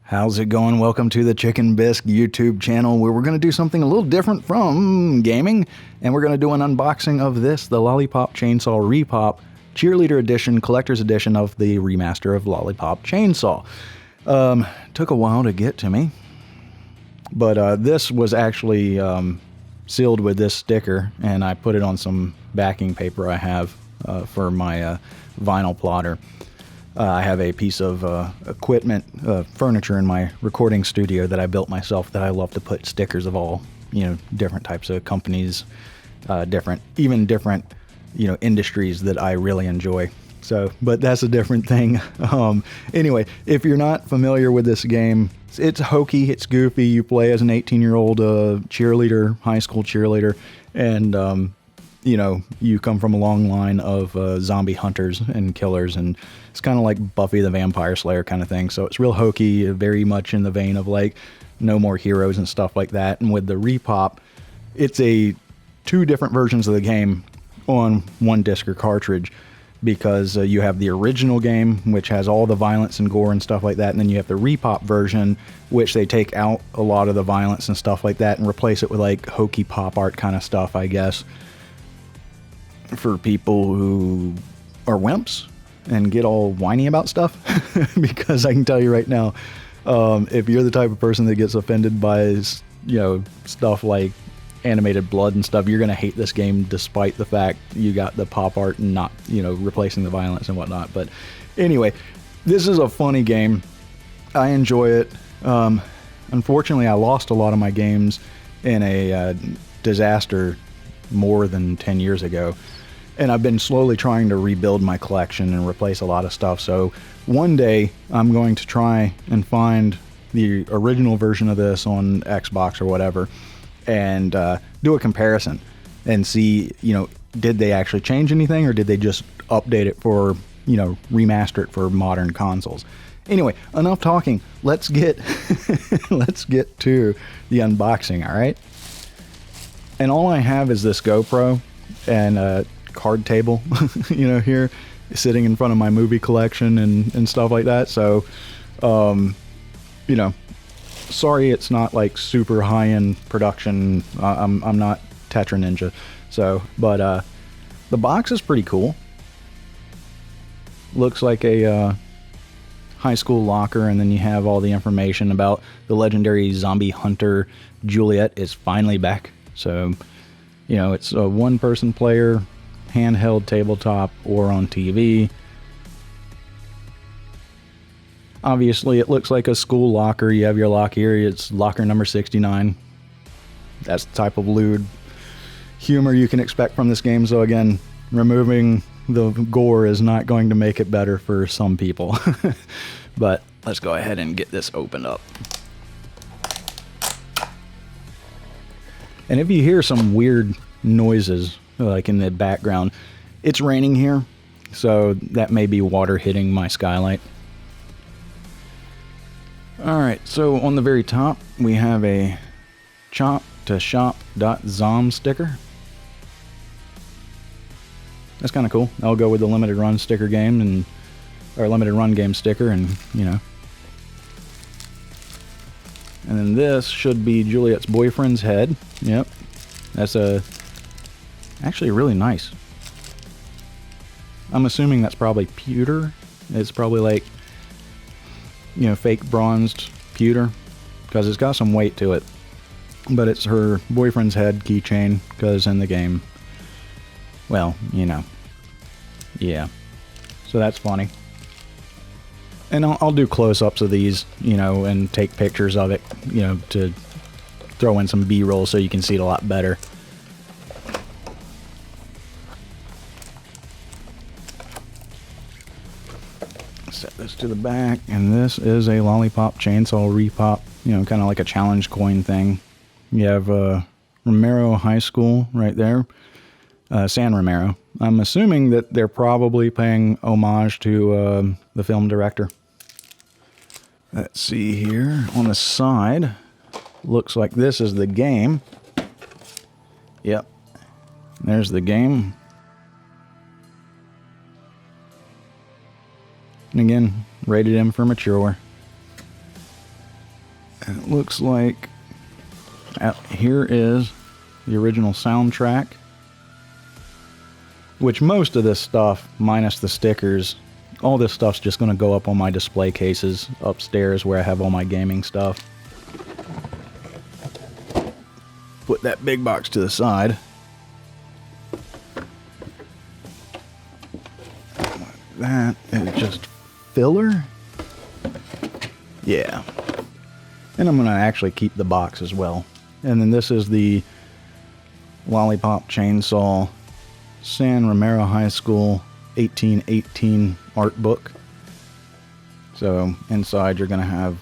How's it going? Welcome to the Chicken Bisque YouTube channel, where we're going to do something a little different from gaming, and we're going to do an unboxing of this, the Lollipop Chainsaw RePOP Cheerleader Edition, Collector's Edition of the remaster of Lollipop Chainsaw. Took a while to get to me, but this was actually sealed with this sticker, and I put it on some backing paper I have for my vinyl plotter. I have a piece of equipment, furniture in my recording studio that I built myself that I love to put stickers of all, different types of companies, different industries that I really enjoy. So, but that's a different thing. Anyway, if you're not familiar with this game, it's hokey, it's goofy. You play as an 18-year-old cheerleader, high school cheerleader, and you come from a long line of zombie hunters and killers, and it's kind of like Buffy the Vampire Slayer kind of thing. So it's real hokey, very much in the vein of like No More Heroes and stuff like that. And with the RePOP, it's two different versions of the game on one disc or cartridge, because you have the original game, which has all the violence and gore and stuff like that, and then you have the RePOP version, which they take out a lot of the violence and stuff like that and replace it with like hokey pop art kind of stuff, I guess, for people who are wimps and get all whiny about stuff. Because I can tell you right now, if you're the type of person that gets offended by stuff like animated blood and stuff, you're gonna hate this game, despite the fact you got the pop art and not replacing the violence and whatnot. But anyway, this is a funny game. I enjoy it. Unfortunately, I lost a lot of my games in a disaster more than 10 years ago, and I've been slowly trying to rebuild my collection and replace a lot of stuff. So one day I'm going to try and find the original version of this on Xbox or whatever, and do a comparison and see, did they actually change anything, or did they just update it for, remaster it for modern consoles? Anyway, enough talking. Let's get let's get to the unboxing. All right. And all I have is this GoPro and a card table, here sitting in front of my movie collection and stuff like that. So, sorry it's not like super high-end production. I'm not Tetra Ninja. So, but the box is pretty cool. Looks like a high school locker, and then you have all the information about the legendary zombie hunter Juliet is finally back. So, it's a one-person player, handheld, tabletop, or on TV. Obviously, it looks like a school locker. You have your lock here. It's locker number 69. That's the type of lewd humor you can expect from this game. So again, removing the gore is not going to make it better for some people. But let's go ahead and get this opened up. And if you hear some weird noises, like in the background, it's raining here, so that may be water hitting my skylight. Alright, so on the very top, we have a chop to shop.zom sticker. That's kind of cool. I'll go with the limited run sticker game, or limited run game sticker, and And then this should be Juliet's boyfriend's head. Yep. That's actually really nice. I'm assuming that's probably pewter. It's probably like, fake bronzed pewter, because it's got some weight to it. But it's her boyfriend's head keychain, because in the game, well, yeah. So that's funny. And I'll do close-ups of these, and take pictures of it, to throw in some B-roll so you can see it a lot better. Set this to the back, and this is a Lollipop Chainsaw RePOP, kind of like a challenge coin thing. You have Romero High School right there, San Romero. I'm assuming that they're probably paying homage to the film director. Let's see here. On the side, looks like this is the game. Yep. There's the game. And again, rated M for mature. And it looks like here is the original soundtrack, which most of this stuff, minus the stickers, all this stuff's just going to go up on my display cases upstairs where I have all my gaming stuff. Put that big box to the side. That is just filler. Yeah. And I'm going to actually keep the box as well. And then this is the Lollipop Chainsaw San Romero High School 1818 art book. So inside you're going to have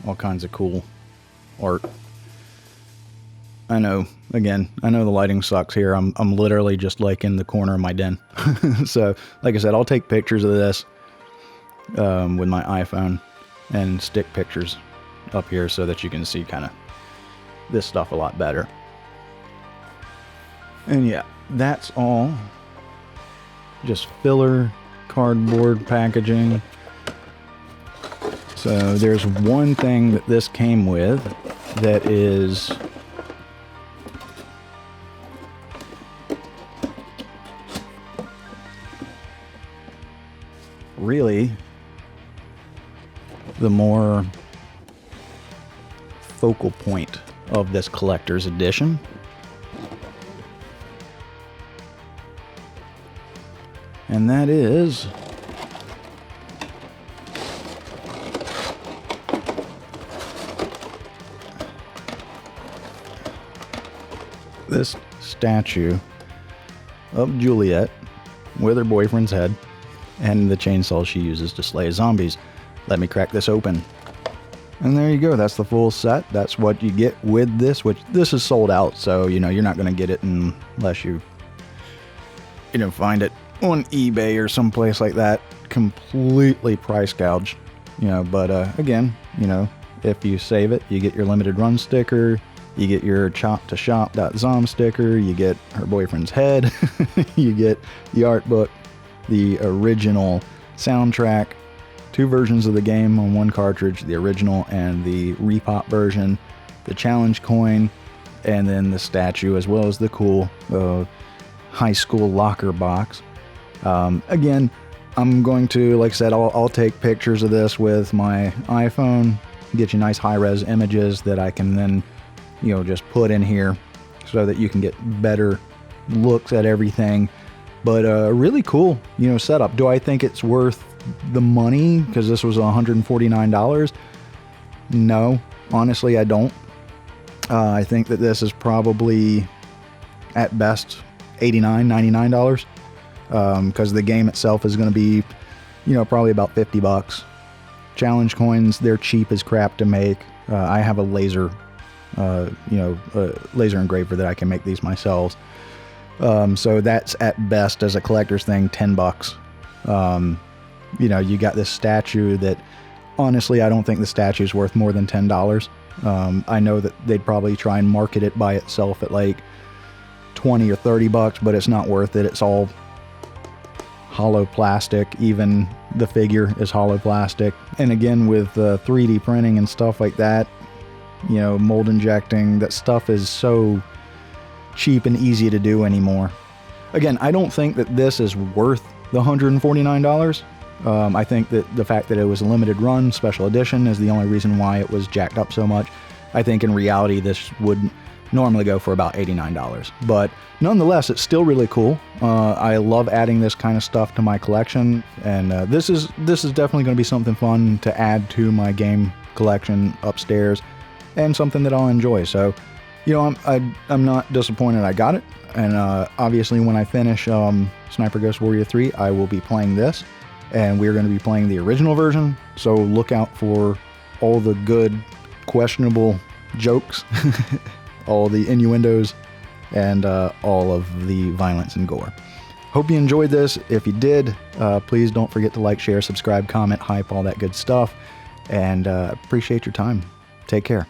all kinds of cool art. I know, again, I know the lighting sucks here. I'm literally just like in the corner of my den. So, like I said, I'll take pictures of this with my iPhone and stick pictures up here so that you can see kind of this stuff a lot better. And yeah, that's all just filler cardboard packaging. So there's one thing that this came with that is really the more focal point of this collector's edition. And that is this statue of Juliet with her boyfriend's head and the chainsaw she uses to slay zombies. Let me crack this open. And there you go. That's the full set. That's what you get with this, which this is sold out. So, you know, you're not going to get it unless you find it on eBay or someplace like that. Completely price gouged, but again, if you save it, you get your limited run sticker, you get your chop-to-shop.zom sticker, you get her boyfriend's head, you get the art book, the original soundtrack, 2 versions of the game on 1 cartridge, the original and the RePOP version, the challenge coin, and then the statue, as well as the cool high school locker box. Again, I'm going to, like I said, I'll take pictures of this with my iPhone, get you nice high-res images that I can then, just put in here so that you can get better looks at everything. But really cool, setup. Do I think it's worth the money because this was $149? No, honestly, I don't. I think that this is probably at best $89, $99 because the game itself is going to be, probably about $50. Challenge coins, they're cheap as crap to make. I have a laser, laser engraver that I can make these myself. So that's at best as a collector's thing, $10. You got this statue that honestly, I don't think the statue is worth more than $10. I know that they'd probably try and market it by itself at like $20 or $30, but it's not worth it. It's all hollow plastic. Even the figure is hollow plastic. And again, with 3D printing and stuff like that, mold injecting, that stuff is so cheap and easy to do anymore. Again, I don't think that this is worth the $149. I think that the fact that it was a limited run special edition is the only reason why it was jacked up so much. I think in reality this would normally go for about $89, but nonetheless it's still really cool. I love adding this kind of stuff to my collection, and this is definitely going to be something fun to add to my game collection upstairs, and something that I'll enjoy. So I'm not disappointed I got it, and obviously when I finish Sniper Ghost Warrior 3 I will be playing this, and we're going to be playing the original version, so look out for all the good questionable jokes, all the innuendos, and all of the violence and gore. Hope you enjoyed this. If you did, please don't forget to like, share, subscribe, comment, hype, all that good stuff, and appreciate your time. Take care.